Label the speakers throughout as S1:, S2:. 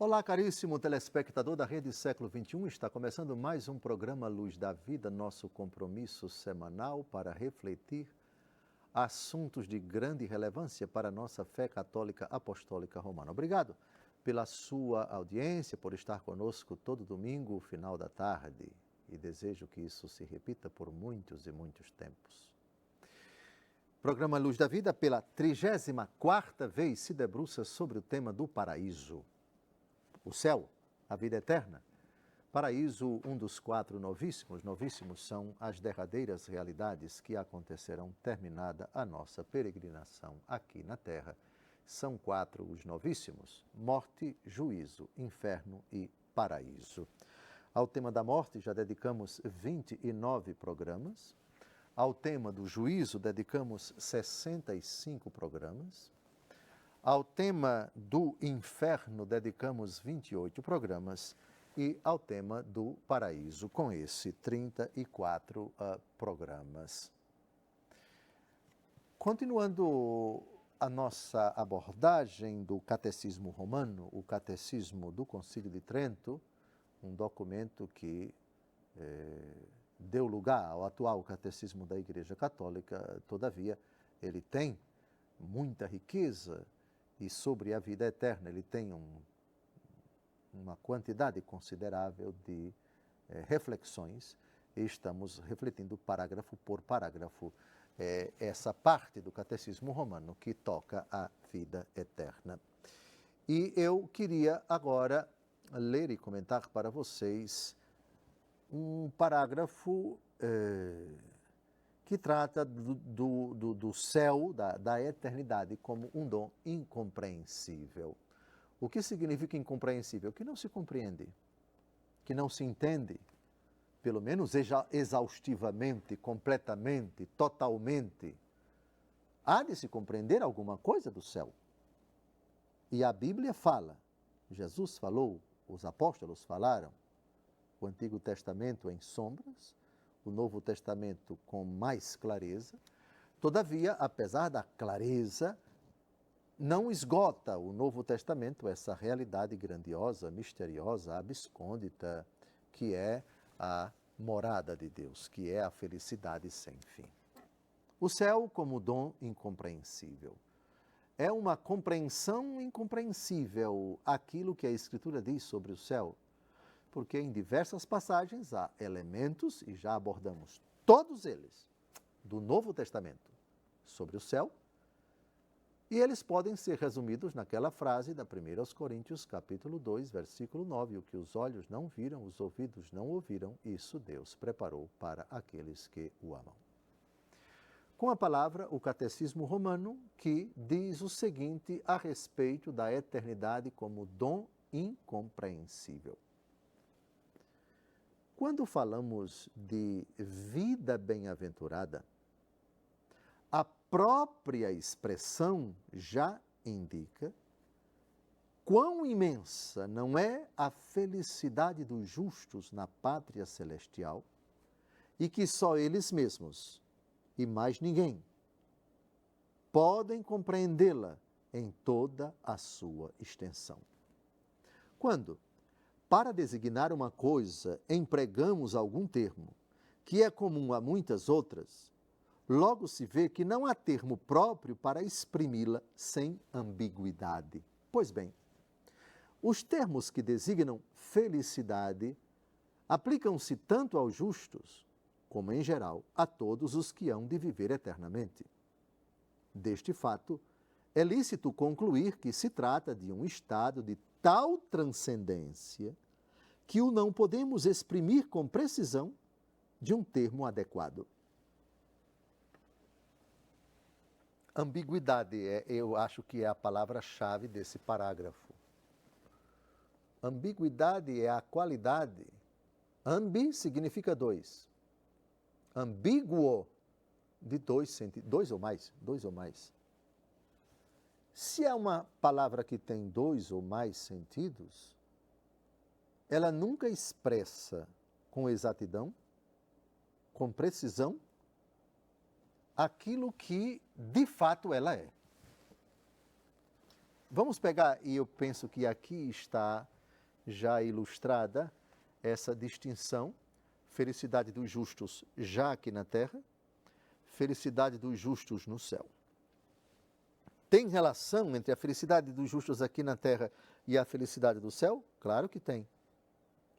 S1: Olá, caríssimo telespectador da Rede Século XXI. Está começando mais um programa Luz da Vida, nosso compromisso semanal para refletir assuntos de grande relevância para a nossa fé católica apostólica romana. Obrigado pela sua audiência, por estar conosco todo domingo, final da tarde, e desejo que isso se repita por muitos e muitos tempos. Programa Luz da Vida, pela 34ª vez, se debruça sobre o tema do paraíso. O céu, a vida eterna. Paraíso, um dos 4 novíssimos. Novíssimos são as derradeiras realidades que acontecerão terminada a nossa peregrinação aqui na Terra. São 4 os novíssimos: morte, juízo, inferno e paraíso. Ao tema da morte já dedicamos 29 programas. Ao tema do juízo dedicamos 65 programas. Ao tema do inferno dedicamos 28 programas e ao tema do paraíso, com esse 34 programas. Continuando a nossa abordagem do Catecismo Romano, o Catecismo do Concílio de Trento, um documento que deu lugar ao atual Catecismo da Igreja Católica, todavia ele tem muita riqueza e sobre a vida eterna ele tem uma quantidade considerável de reflexões, e estamos refletindo parágrafo por parágrafo essa parte do Catecismo Romano que toca a vida eterna. E eu queria agora ler e comentar para vocês um parágrafo que trata do céu, da eternidade, como um dom incompreensível. O que significa incompreensível? Que não se compreende, que não se entende, pelo menos exaustivamente, completamente, totalmente. Há de se compreender alguma coisa do céu. E a Bíblia fala, Jesus falou, os apóstolos falaram, o Antigo Testamento em sombras, o Novo Testamento com mais clareza. Todavia, apesar da clareza, não esgota o Novo Testamento essa realidade grandiosa, misteriosa, abscôndita, que é a morada de Deus, que é a felicidade sem fim. O céu como dom incompreensível. É uma compreensão incompreensível aquilo que a Escritura diz sobre o céu, porque em diversas passagens há elementos, e já abordamos todos eles, do Novo Testamento sobre o céu, e eles podem ser resumidos naquela frase da 1 Coríntios, capítulo 2, versículo 9, o que os olhos não viram, os ouvidos não ouviram, isso Deus preparou para aqueles que o amam. Com a palavra, o Catecismo Romano, que diz o seguinte a respeito da eternidade como dom incompreensível. Quando falamos de vida bem-aventurada, a própria expressão já indica quão imensa não é a felicidade dos justos na pátria celestial e que só eles mesmos, e mais ninguém, podem compreendê-la em toda a sua extensão. Quando, para designar uma coisa, empregamos algum termo, que é comum a muitas outras, logo se vê que não há termo próprio para exprimi-la sem ambiguidade. Pois bem, os termos que designam felicidade aplicam-se tanto aos justos, como em geral a todos os que hão de viver eternamente. Deste fato, é lícito concluir que se trata de um estado de tal transcendência que o não podemos exprimir com precisão de um termo adequado. Ambiguidade, eu acho que é a palavra-chave desse parágrafo. Ambiguidade é a qualidade. Ambi significa dois. Ambíguo, de dois ou mais. Se é uma palavra que tem 2 ou mais sentidos, ela nunca expressa com exatidão, com precisão, aquilo que de fato ela é. Vamos pegar, e eu penso que aqui está já ilustrada essa distinção, felicidade dos justos já aqui na terra, felicidade dos justos no céu. Tem relação entre a felicidade dos justos aqui na terra e a felicidade do céu? Claro que tem.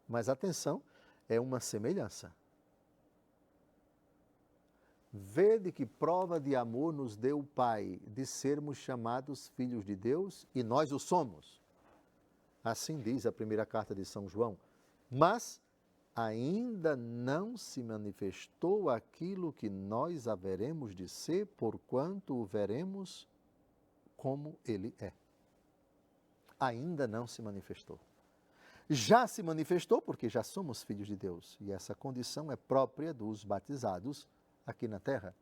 S1: Mas atenção, é uma semelhança. Vede que prova de amor nos deu o Pai, de sermos chamados filhos de Deus, e nós o somos. Assim diz a primeira carta de São João. Mas ainda não se manifestou aquilo que nós haveremos de ser, porquanto o veremos como ele é. Ainda não se manifestou. Já se manifestou porque já somos filhos de Deus, e essa condição é própria dos batizados aqui na terra.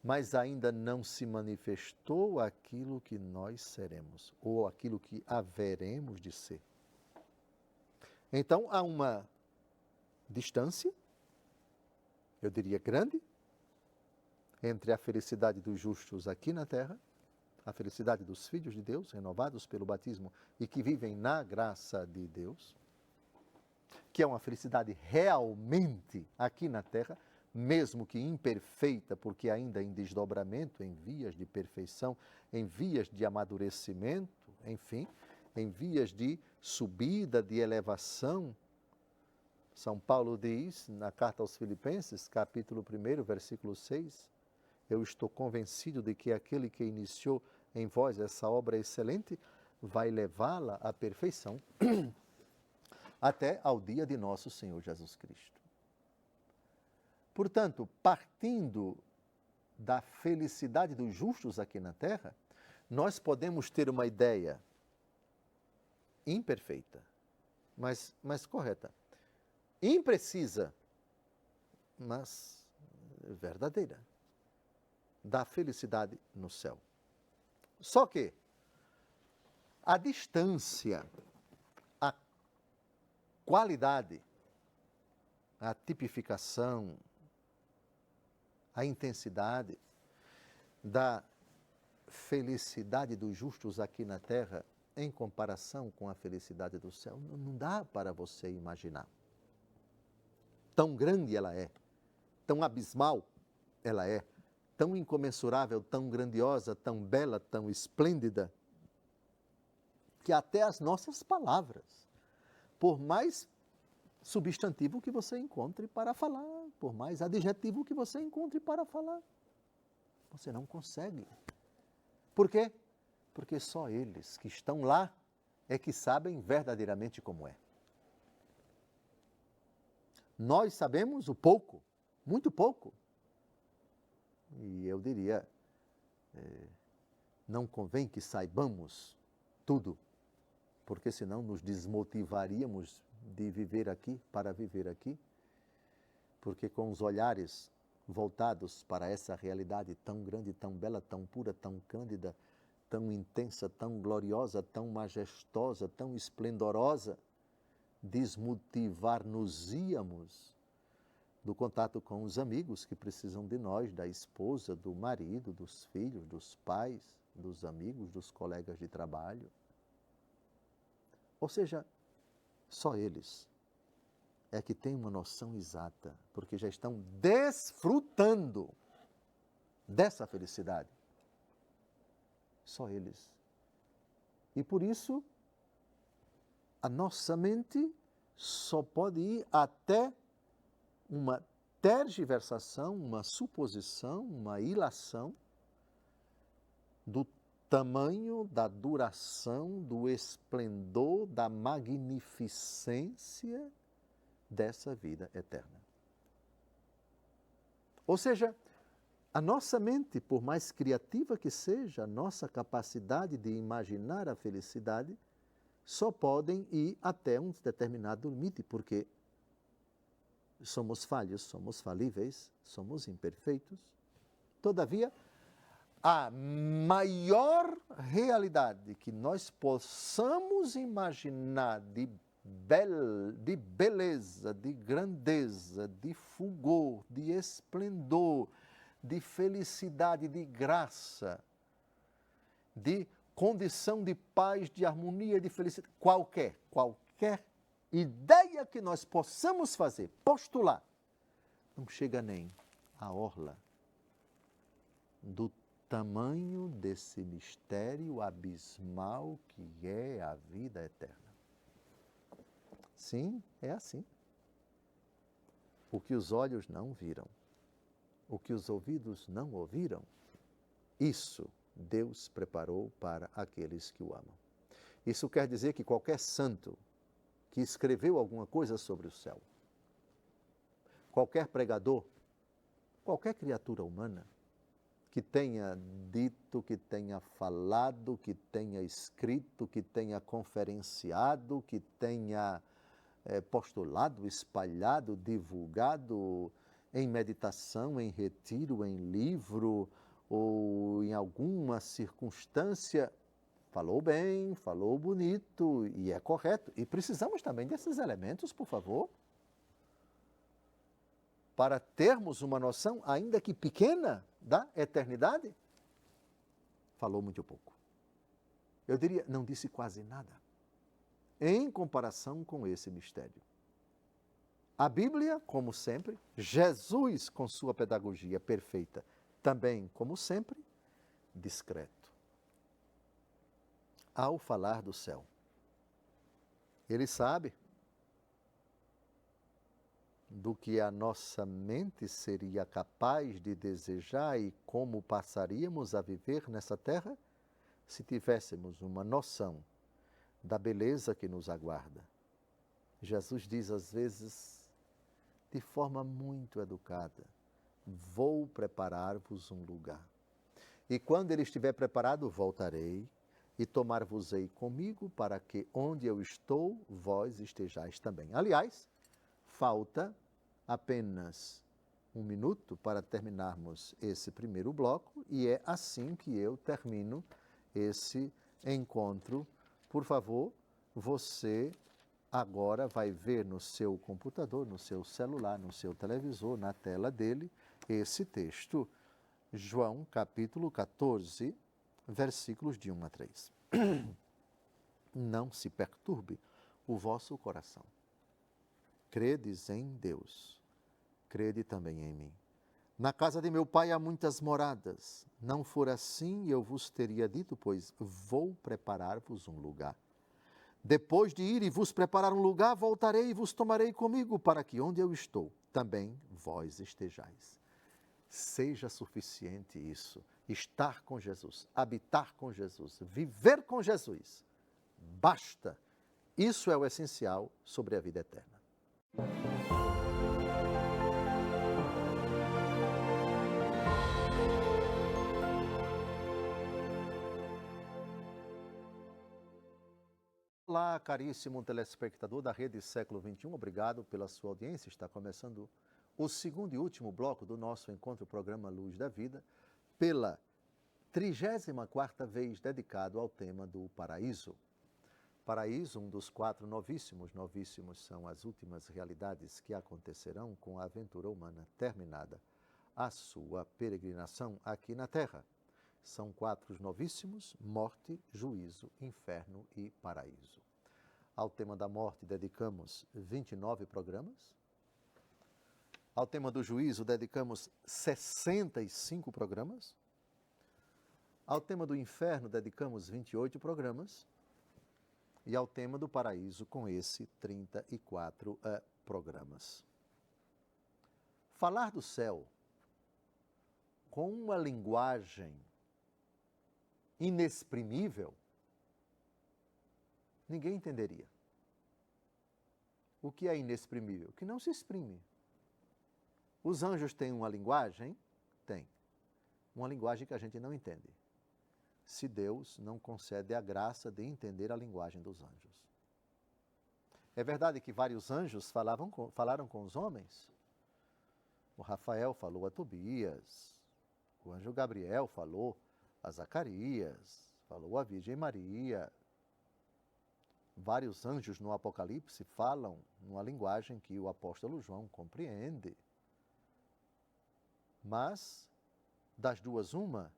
S1: Mas ainda não se manifestou aquilo que nós seremos, ou aquilo que haveremos de ser. Então há uma distância, eu diria grande, entre a felicidade dos justos aqui na terra, a felicidade dos filhos de Deus, renovados pelo batismo e que vivem na graça de Deus, que é uma felicidade realmente aqui na terra, mesmo que imperfeita, porque ainda em desdobramento, em vias de perfeição, em vias de amadurecimento, enfim, em vias de subida, de elevação. São Paulo diz, na carta aos Filipenses, capítulo 1, versículo 6, eu estou convencido de que aquele que iniciou em vós essa obra excelente vai levá-la à perfeição até ao dia de nosso Senhor Jesus Cristo. Portanto, partindo da felicidade dos justos aqui na terra, nós podemos ter uma ideia imperfeita, mas correta, imprecisa, mas verdadeira, da felicidade no céu. Só que a distância, a qualidade, a tipificação, a intensidade da felicidade dos justos aqui na terra em comparação com a felicidade do céu, não dá para você imaginar. Tão grande ela é, tão abismal ela é, tão incomensurável, tão grandiosa, tão bela, tão esplêndida, que até as nossas palavras, por mais substantivo que você encontre para falar, por mais adjetivo que você encontre para falar, você não consegue. Por quê? Porque só eles que estão lá é que sabem verdadeiramente como é. Nós sabemos o pouco, muito pouco. E eu diria, não convém que saibamos tudo, porque senão nos desmotivaríamos de viver aqui, para viver aqui, porque com os olhares voltados para essa realidade tão grande, tão bela, tão pura, tão cândida, tão intensa, tão gloriosa, tão majestosa, tão esplendorosa, desmotivar-nos-íamos do contato com os amigos que precisam de nós, da esposa, do marido, dos filhos, dos pais, dos amigos, dos colegas de trabalho. Ou seja, só eles é que têm uma noção exata, porque já estão desfrutando dessa felicidade. Só eles. E por isso, a nossa mente só pode ir até uma tergiversação, uma suposição, uma ilação do tamanho, da duração, do esplendor, da magnificência dessa vida eterna. Ou seja, a nossa mente, por mais criativa que seja, a nossa capacidade de imaginar a felicidade, só podem ir até um determinado limite, porque somos falhos, somos falíveis, somos imperfeitos. Todavia, a maior realidade que nós possamos imaginar de beleza, de grandeza, de fulgor, de esplendor, de felicidade, de graça, de condição de paz, de harmonia, de felicidade, qualquer qualquer ideia que nós possamos fazer, postular, não chega nem à orla do tamanho desse mistério abismal que é a vida eterna. Sim, é assim. O que os olhos não viram, o que os ouvidos não ouviram, isso Deus preparou para aqueles que o amam. Isso quer dizer que qualquer santo que escreveu alguma coisa sobre o céu, qualquer pregador, qualquer criatura humana que tenha dito, que tenha falado, que tenha escrito, que tenha conferenciado, que tenha postulado, espalhado, divulgado em meditação, em retiro, em livro ou em alguma circunstância, falou bem, falou bonito e é correto. E precisamos também desses elementos, por favor, para termos uma noção, ainda que pequena, da eternidade. Falou muito pouco. Eu diria, não disse quase nada, em comparação com esse mistério. A Bíblia, como sempre, Jesus com sua pedagogia perfeita, também, como sempre, discreto. Ao falar do céu, ele sabe do que a nossa mente seria capaz de desejar e como passaríamos a viver nessa terra se tivéssemos uma noção da beleza que nos aguarda. Jesus diz às vezes, de forma muito educada, vou preparar-vos um lugar. E quando ele estiver preparado, voltarei e tomar-vos-ei comigo para que onde eu estou, vós estejais também. Aliás, falta apenas 1 minuto para terminarmos esse primeiro bloco e é assim que eu termino esse encontro. Por favor, você agora vai ver no seu computador, no seu celular, no seu televisor, na tela dele, esse texto, João capítulo 14, versículos de 1 a 3. Não se perturbe o vosso coração. Credes em Deus, crede também em mim. Na casa de meu pai há muitas moradas. Não for assim, eu vos teria dito, pois vou preparar-vos um lugar. Depois de ir e vos preparar um lugar, voltarei e vos tomarei comigo, para que onde eu estou, também vós estejais. Seja suficiente isso, estar com Jesus, habitar com Jesus, viver com Jesus. Basta. Isso é o essencial sobre a vida eterna. Olá, caríssimo telespectador da Rede Século XXI, obrigado pela sua audiência. Está começando o segundo e último bloco do nosso encontro programa Luz da Vida, pela 34ª vez dedicado ao tema do paraíso. Paraíso, um dos 4 novíssimos. Novíssimos são as últimas realidades que acontecerão com a aventura humana terminada a sua peregrinação aqui na Terra. São 4 novíssimos: morte, juízo, inferno e paraíso. Ao tema da morte dedicamos 29 programas. Ao tema do juízo dedicamos 65 programas. Ao tema do inferno dedicamos 28 programas. E ao tema do paraíso com esse 34 programas. Falar do céu com uma linguagem inexprimível, ninguém entenderia. O que é inexprimível? Que não se exprime. Os anjos têm uma linguagem? Tem. Uma linguagem que a gente não entende. Se Deus não concede a graça de entender a linguagem dos anjos. É verdade que vários anjos falaram com os homens. O Rafael falou a Tobias, o anjo Gabriel falou a Zacarias, falou a Virgem Maria. Vários anjos no Apocalipse falam numa linguagem que o apóstolo João compreende. Mas, das duas, uma,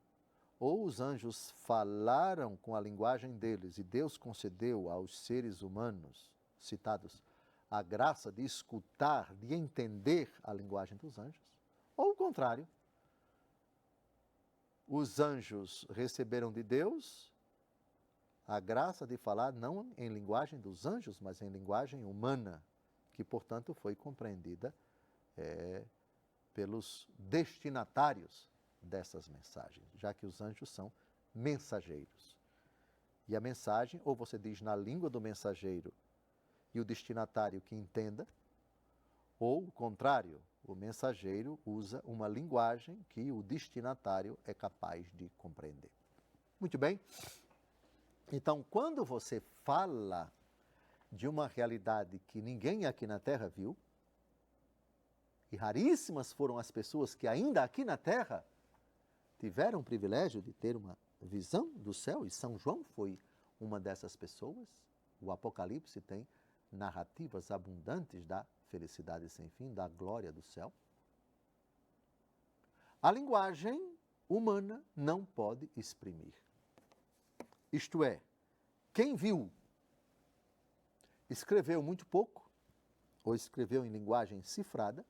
S1: ou os anjos falaram com a linguagem deles e Deus concedeu aos seres humanos citados, a graça de escutar, de entender a linguagem dos anjos, ou o contrário, os anjos receberam de Deus a graça de falar não em linguagem dos anjos, mas em linguagem humana, que, portanto, foi compreendida pelos destinatários dessas mensagens, já que os anjos são mensageiros. E a mensagem, ou você diz na língua do mensageiro e o destinatário que entenda, ou o contrário, o mensageiro usa uma linguagem que o destinatário é capaz de compreender. Muito bem. Então, quando você fala de uma realidade que ninguém aqui na Terra viu, e raríssimas foram as pessoas que ainda aqui na Terra tiveram o privilégio de ter uma visão do céu, e São João foi uma dessas pessoas. O Apocalipse tem narrativas abundantes da felicidade sem fim, da glória do céu. A linguagem humana não pode exprimir. Isto é, quem viu escreveu muito pouco, ou escreveu em linguagem cifrada,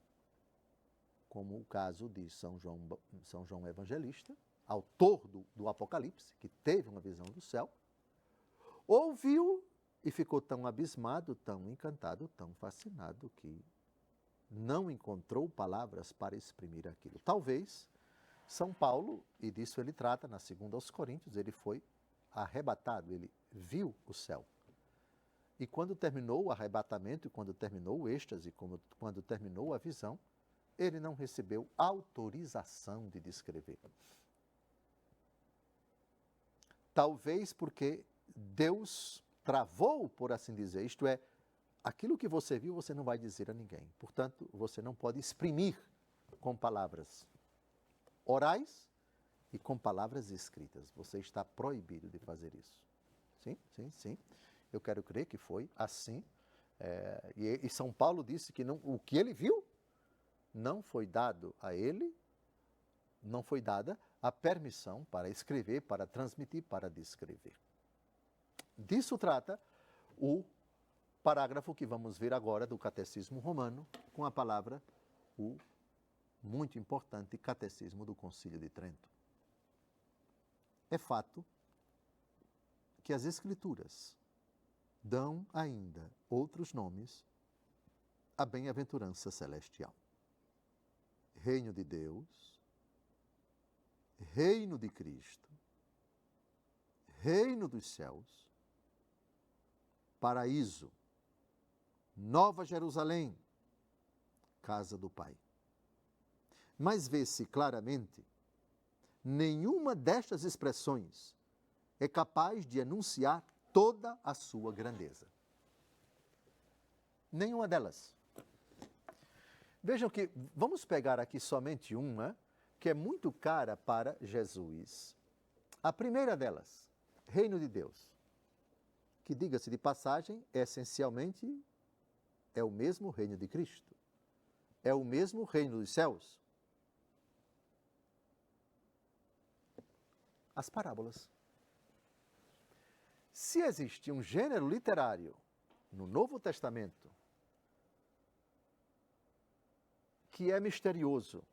S1: como o caso de São João Evangelista, autor do Apocalipse, que teve uma visão do céu, ou viu e ficou tão abismado, tão encantado, tão fascinado, que não encontrou palavras para exprimir aquilo. Talvez São Paulo, e disso ele trata na 2 aos Coríntios, ele foi arrebatado, ele viu o céu. E quando terminou o arrebatamento, e quando terminou o êxtase, quando terminou a visão, ele não recebeu autorização de descrever. Talvez porque Deus travou, por assim dizer, isto é, aquilo que você viu você não vai dizer a ninguém. Portanto, você não pode exprimir com palavras orais e com palavras escritas. Você está proibido de fazer isso. Sim, sim, sim. Eu quero crer que foi assim. E São Paulo disse que não, o que ele viu não foi dado a ele, não foi dada a permissão para escrever, para transmitir, para descrever. Disso trata o parágrafo que vamos ver agora do Catecismo Romano, com a palavra, o muito importante Catecismo do Concílio de Trento. É fato que as Escrituras dão ainda outros nomes à bem-aventurança celestial. Reino de Deus, Reino de Cristo, Reino dos céus, Paraíso, Nova Jerusalém, Casa do Pai. Mas vê-se claramente, nenhuma destas expressões é capaz de anunciar toda a sua grandeza. Nenhuma delas. Vejam que, vamos pegar aqui somente uma, que é muito cara para Jesus. A primeira delas, Reino de Deus, que, diga-se de passagem, essencialmente é o mesmo reino de Cristo. É o mesmo reino dos céus. As parábolas. Se existe um gênero literário no Novo Testamento que é misterioso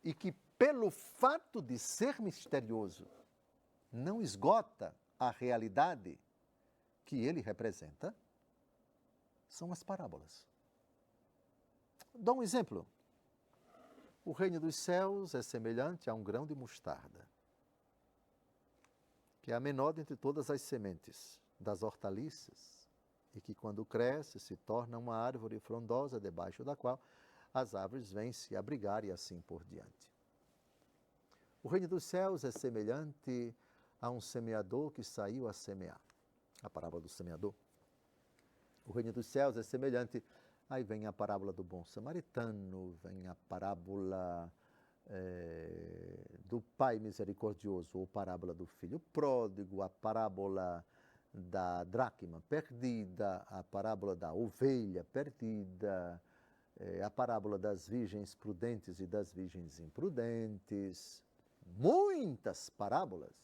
S1: e que, pelo fato de ser misterioso, não esgota a realidade que ele representa, são as parábolas. Dou um exemplo. O reino dos céus é semelhante a um grão de mostarda, que é a menor dentre todas as sementes das hortaliças, e que, quando cresce, se torna uma árvore frondosa, debaixo da qual as árvores vêm se abrigar, e assim por diante. O reino dos céus é semelhante a um semeador que saiu a semear. A parábola do semeador. O reino dos céus é semelhante... Aí vem a parábola do bom samaritano, vem a parábola do pai misericordioso, ou parábola do filho pródigo, a parábola da dracma perdida, a parábola da ovelha perdida, a parábola das virgens prudentes e das virgens imprudentes. Muitas parábolas.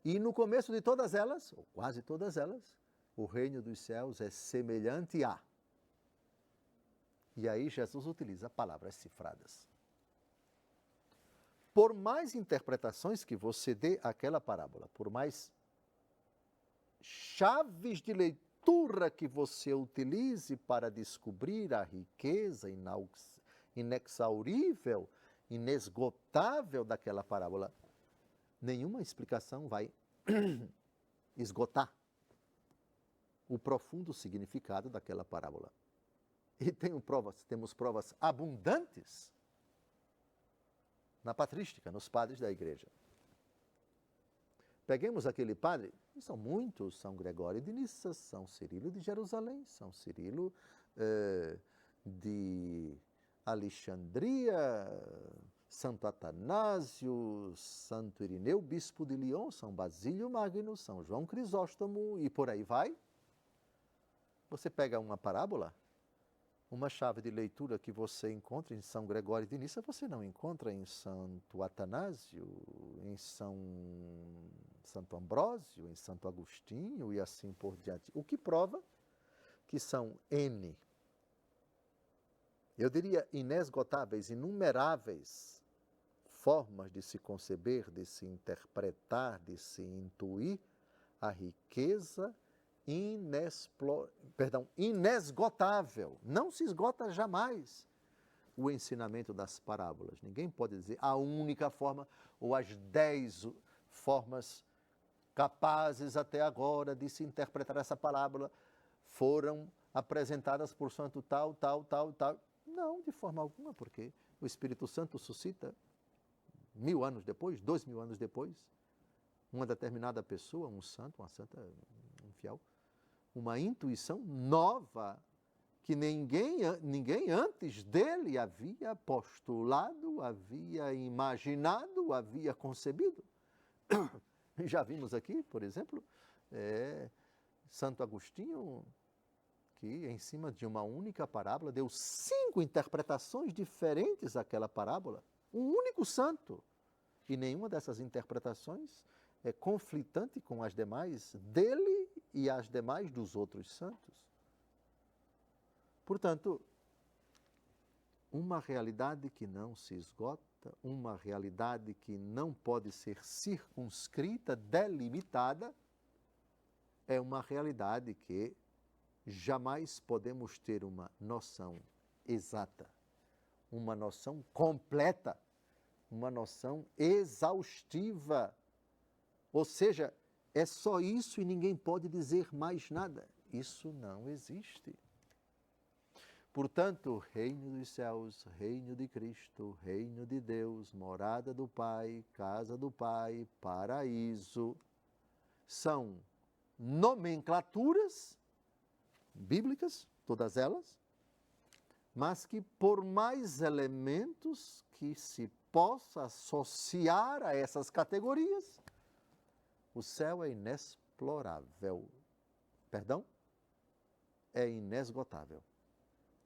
S1: E no começo de todas elas, ou quase todas elas, O reino dos céus é semelhante a. E aí Jesus utiliza palavras cifradas. Por mais interpretações que você dê àquela parábola, por mais chaves de leitura que você utilize para descobrir a riqueza inexaurível, inesgotável daquela parábola, nenhuma explicação vai esgotar o profundo significado daquela parábola. E temos provas abundantes na patrística, nos padres da igreja. Peguemos aquele padre, e são muitos, São Gregório de Nissa, São Cirilo de Jerusalém, São Cirilo de Alexandria, Santo Atanásio, Santo Irineu, Bispo de Lyon, São Basílio Magno, São João Crisóstomo e por aí vai. Você pega uma parábola, uma chave de leitura que você encontra em São Gregório de Nissa, você não encontra em Santo Atanásio, em Santo Ambrósio, em Santo Agostinho e assim por diante. O que prova que são N, eu diria inesgotáveis, inumeráveis formas de se conceber, de se interpretar, de se intuir a riqueza inesgotável, não se esgota jamais o ensinamento das parábolas. Ninguém pode dizer a única forma ou as 10 formas capazes até agora de se interpretar essa parábola foram apresentadas por santo tal. Não, de forma alguma, porque o Espírito Santo suscita 1000 anos depois, 2000 anos depois, uma determinada pessoa, um santo, uma santa, um fiel, uma intuição nova que ninguém antes dele havia postulado, havia imaginado, havia concebido. Já vimos aqui, por exemplo, Santo Agostinho, que em cima de uma única parábola deu 5 interpretações diferentes àquela parábola. Um único santo. E nenhuma dessas interpretações é conflitante com as demais dele e as demais dos outros santos. Portanto, uma realidade que não se esgota, uma realidade que não pode ser circunscrita, delimitada, é uma realidade que jamais podemos ter uma noção exata, uma noção completa, uma noção exaustiva. Ou seja, é só isso e ninguém pode dizer mais nada. Isso não existe. Portanto, reino dos céus, reino de Cristo, reino de Deus, morada do Pai, casa do Pai, paraíso, são nomenclaturas bíblicas, todas elas, mas que por mais elementos que se possa associar a essas categorias, o céu é inexplorável. Perdão? É inesgotável.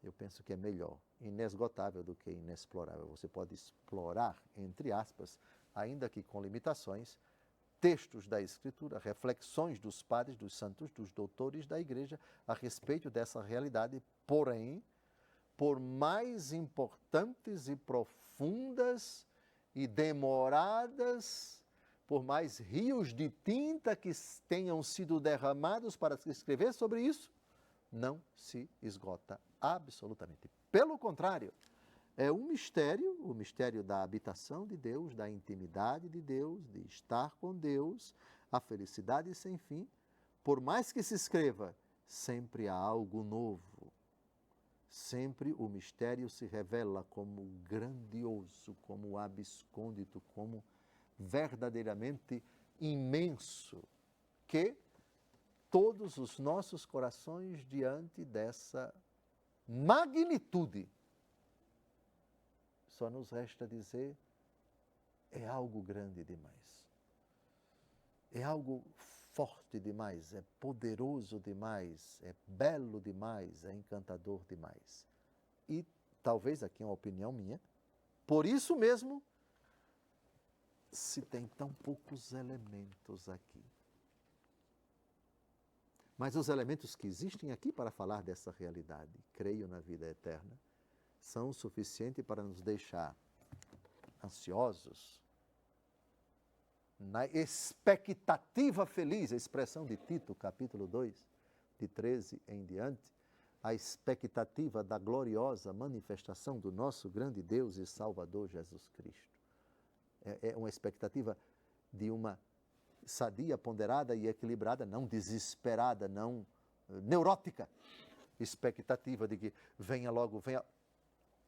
S1: Eu penso que é melhor inesgotável do que inexplorável. Você pode explorar, entre aspas, ainda que com limitações, textos da Escritura, reflexões dos padres, dos santos, dos doutores da Igreja a respeito dessa realidade, porém, por mais importantes e profundas e demoradas, por mais rios de tinta que tenham sido derramados para se escrever sobre isso, não se esgota absolutamente. Pelo contrário, é um mistério, o mistério da habitação de Deus, da intimidade de Deus, de estar com Deus, a felicidade sem fim. Por mais que se escreva, sempre há algo novo. Sempre o mistério se revela como grandioso, como abscôndito, como verdadeiramente imenso, que todos os nossos corações diante dessa magnitude, só nos resta dizer, é algo grande demais. É algo forte demais, é poderoso demais, é belo demais, é encantador demais. E talvez aqui é uma opinião minha, por isso mesmo, se tem tão poucos elementos aqui. Mas os elementos que existem aqui para falar dessa realidade, creio na vida eterna, são suficientes para nos deixar ansiosos, na expectativa feliz, a expressão de Tito, capítulo 2, de 13 em diante, a expectativa da gloriosa manifestação do nosso grande Deus e Salvador Jesus Cristo. É uma expectativa de uma sadia, ponderada e equilibrada, não desesperada, não neurótica, expectativa de que venha logo, venha.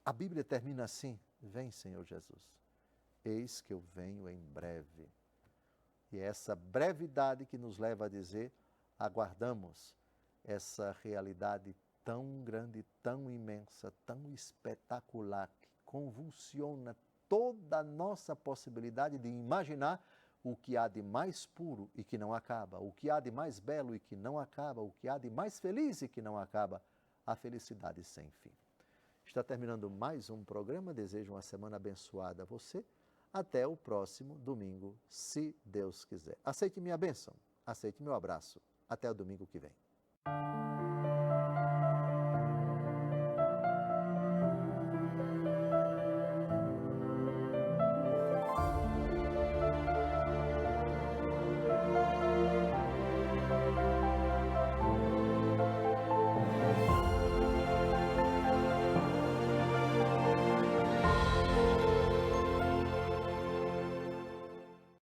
S1: A Bíblia termina assim: vem, Senhor Jesus, eis que eu venho em breve. E é essa brevidade que nos leva a dizer: aguardamos essa realidade tão grande, tão imensa, tão espetacular, que convulsiona toda a nossa possibilidade de imaginar o que há de mais puro e que não acaba, o que há de mais belo e que não acaba, o que há de mais feliz e que não acaba, a felicidade sem fim. Está terminando mais um programa, desejo uma semana abençoada a você. Até o próximo domingo, se Deus quiser. Aceite minha bênção, aceite meu abraço. Até o domingo que vem.